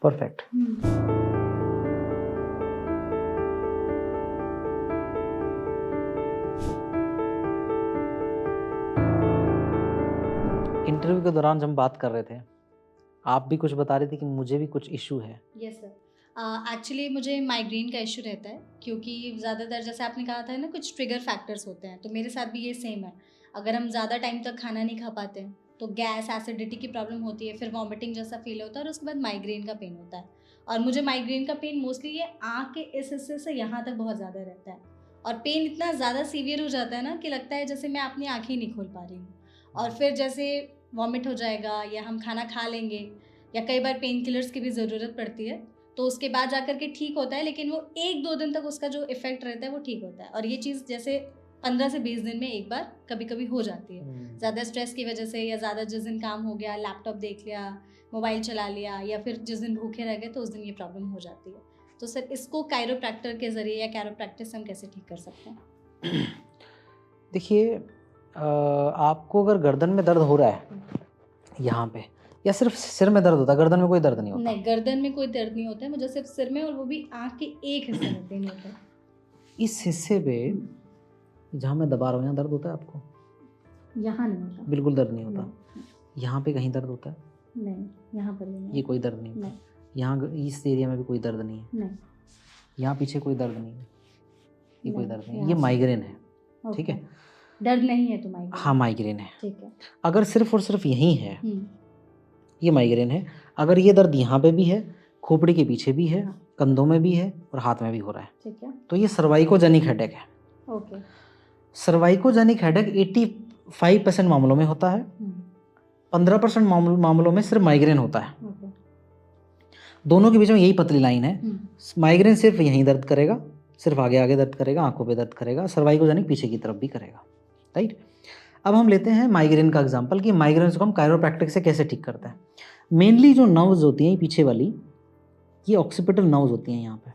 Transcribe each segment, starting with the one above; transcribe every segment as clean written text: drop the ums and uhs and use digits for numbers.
Perfect. Interview के दौरान जब हम बात कर रहे थे, आप भी कुछ बता रही थी कि मुझे भी कुछ इशू है। यस सर, एक्चुअली मुझे माइग्रेन का इशू रहता है, क्योंकि ज़्यादातर जैसे आपने कहा था ना कुछ ट्रिगर फैक्टर्स होते हैं, तो मेरे साथ भी ये सेम है। अगर हम ज़्यादा टाइम तक खाना नहीं खा पाते हैं तो गैस एसिडिटी की प्रॉब्लम होती है, फिर वॉमिटिंग जैसा फील होता है और उसके बाद माइग्रेन का पेन होता है। और मुझे माइग्रेन का पेन मोस्टली ये आँख के इस हिस्से से यहाँ तक बहुत ज़्यादा रहता है, और पेन इतना ज़्यादा सीवियर हो जाता है ना कि लगता है जैसे मैं अपनी आँखें ही नहीं खोल पा रही हूँ। और फिर जैसे वॉमिट हो जाएगा या हम खाना खा लेंगे, या कई बार पेन किलर्स की भी ज़रूरत पड़ती है, तो उसके बाद जाकर के ठीक होता है, लेकिन वो 1-2 दिन तक उसका जो इफ़ेक्ट रहता है वो ठीक होता है। और ये चीज़ जैसे 15 से 20 दिन में एक बार कभी-कभी हो जाती है। ज़्यादा स्ट्रेस की वजह से, या ज़्यादा जिस दिन काम हो गया, लैपटॉप देख लिया, मोबाइल चला लिया, या फिर जिस दिन भूखे रह गए तो उस दिन ये प्रॉब्लम हो जाती है। तो सर इसको कायरोप्रैक्टर के ज़रिए या कैरोप्रैक्टिस से हम कैसे ठीक कर सकते हैं? देखिए, आपको अगर गर्दन में दर्द हो रहा है यहाँ पे, या सिर्फ सिर में दर्द होता है, गर्दन में कोई दर्द नहीं होता? नहीं, गर्दन में कोई दर्द नहीं होता है, मुझे सिर्फ सिर में, और वो भी आँख के एक हिस्से में पेन होता है। इस हिस्से पे जहाँ मैं दबा रहा हूँ, यहाँ दर्द होता है आपको? यहाँ नहीं होता। बिल्कुल दर्द नहीं होता। नहीं, यहाँ पे कहीं दर्द होता है? नहीं, यहाँ पर भी नहीं। ये कोई दर्द नहीं होता। नहीं, यहाँ इस एरिया में भी कोई दर्द नहीं है। नहीं, यहाँ पीछे कोई दर्द नहीं है, ये कोई नहीं, दर्द नहीं है। यहाँ ये से- माइग्रेन है, ठीक ओके। है? दर्द नहीं है तो माइग्रेन। हाँ, माइग्रेन है। ठीक है। अगर सिर्फ और सिर्फ यही है, ये माइग्रेन है। अगर ये दर्द यहाँ पे भी है, खोपड़ी के पीछे भी है, कंधों में भी है और हाथ में भी हो रहा है, ठीक है। तो ये सर्वाइकोजेनिक हेडेक है। ओके। सर्वाइकोजेनिक हेडेक 85% मामलों में होता है, 15% मामलों में सिर्फ माइग्रेन होता है। ओके। दोनों के बीच में यही पतली लाइन है। माइग्रेन सिर्फ यहीं दर्द करेगा, सिर्फ आगे आगे दर्द करेगा, आंखों पे दर्द करेगा। सर्वाइकोजेनिक पीछे की तरफ भी करेगा, राइट? अब हम लेते हैं माइग्रेन का एग्जांपल कि माइग्रेन को हम कायरोप्रैक्टिक से कैसे ठीक करते हैं। मेनली जो नर्व्स होती हैं पीछे वाली, ये ऑक्सीपिटल नर्व्स होती हैं यहाँ पे,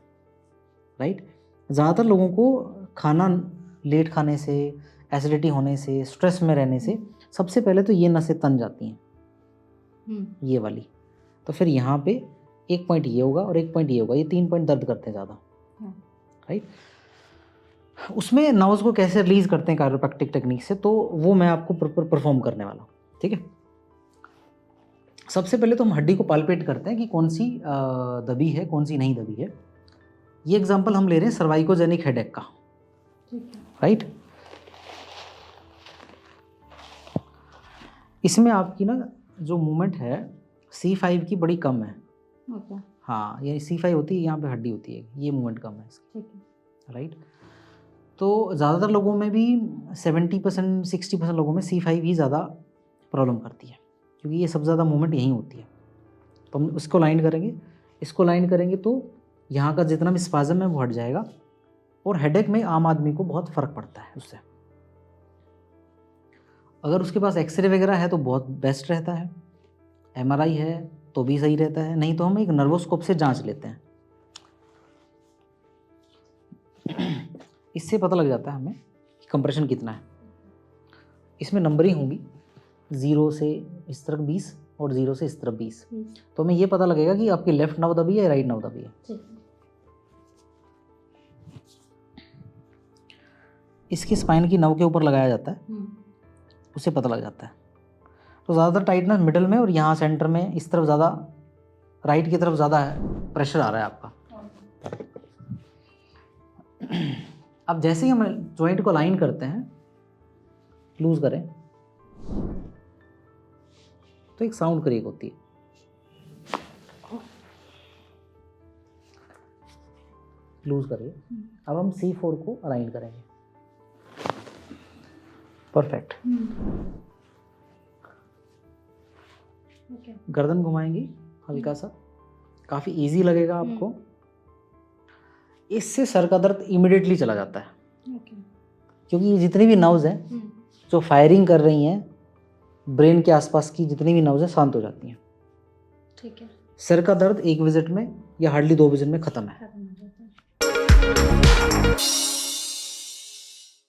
राइट? ज़्यादातर लोगों को खाना लेट खाने से, एसिडिटी होने से, स्ट्रेस में रहने से सबसे पहले तो ये नसें तन जाती हैं, ये वाली। तो फिर यहाँ पे एक पॉइंट ये होगा और एक पॉइंट ये होगा, ये 3 पॉइंट दर्द करते हैं ज़्यादा, राइट? उसमें नर्व्स को कैसे रिलीज करते हैं कायरोप्रैक्टिक टेक्निक से, तो वो मैं आपको परफॉर्म करने वाला हूँ, ठीक है? सबसे पहले तो हम हड्डी को पाल्पेट करते हैं कि कौन सी दबी है, कौन सी नहीं दबी है। ये एग्जांपल हम ले रहे हैं सर्वाइकोजेनिक हेडेक का, राइट? इसमें आपकी ना जो मूवमेंट है C5 की बड़ी कम है। ओके। हाँ, ये C5 होती है, यहाँ पे हड्डी होती है, ये मूवमेंट कम है इसकी, ठीक है। राइट? तो ज़्यादातर लोगों में भी 70% 60% लोगों में C5 ही ज़्यादा प्रॉब्लम करती है, क्योंकि ये सबसे ज़्यादा मूवमेंट यहीं होती है। तो हम इसको लाइन करेंगे, इसको लाइन करेंगे तो यहाँ का जितना भी स्पाज़म है वो हट जाएगा, और हेडेक में आम आदमी को बहुत फ़र्क पड़ता है उससे। अगर उसके पास एक्सरे वगैरह है तो बहुत बेस्ट रहता है, MRI है तो भी सही रहता है, नहीं तो हम एक नर्वोस्कोप से जांच लेते हैं। इससे पता लग जाता है हमें कि कंप्रेशन कितना है। इसमें नंबरिंग होंगी 0 से इस तरफ 20 और 0 से इस तरफ 20, तो हमें ये पता लगेगा कि आपकी लेफ्ट नर्व दबी है या राइट नर्व दबी है। इसकी स्पाइन की नर्व के ऊपर लगाया जाता है, उससे पता लग जाता है। तो ज़्यादातर टाइटनेस मिडल में और यहाँ सेंटर में, इस तरफ ज़्यादा, राइट की तरफ ज़्यादा प्रेशर आ रहा है आपका। अब जैसे ही हम जॉइंट को अलाइन करते हैं, लूज करें तो एक साउंड क्रिएट होती है, लूज करिए। अब हम C4 को अलाइन करेंगे, परफेक्ट। गर्दन घुमाएंगी हल्का सा, काफ़ी इजी लगेगा आपको। इससे सर का दर्द इमिडिएटली चला जाता है, क्योंकि ये जितनी भी नर्व्स हैं जो फायरिंग कर रही हैं ब्रेन के आसपास की, जितनी भी नर्व्स हैं शांत हो जाती हैं। ठीक है। सर का दर्द 1 विजिट में या हार्डली 2 विजिट में ख़त्म है।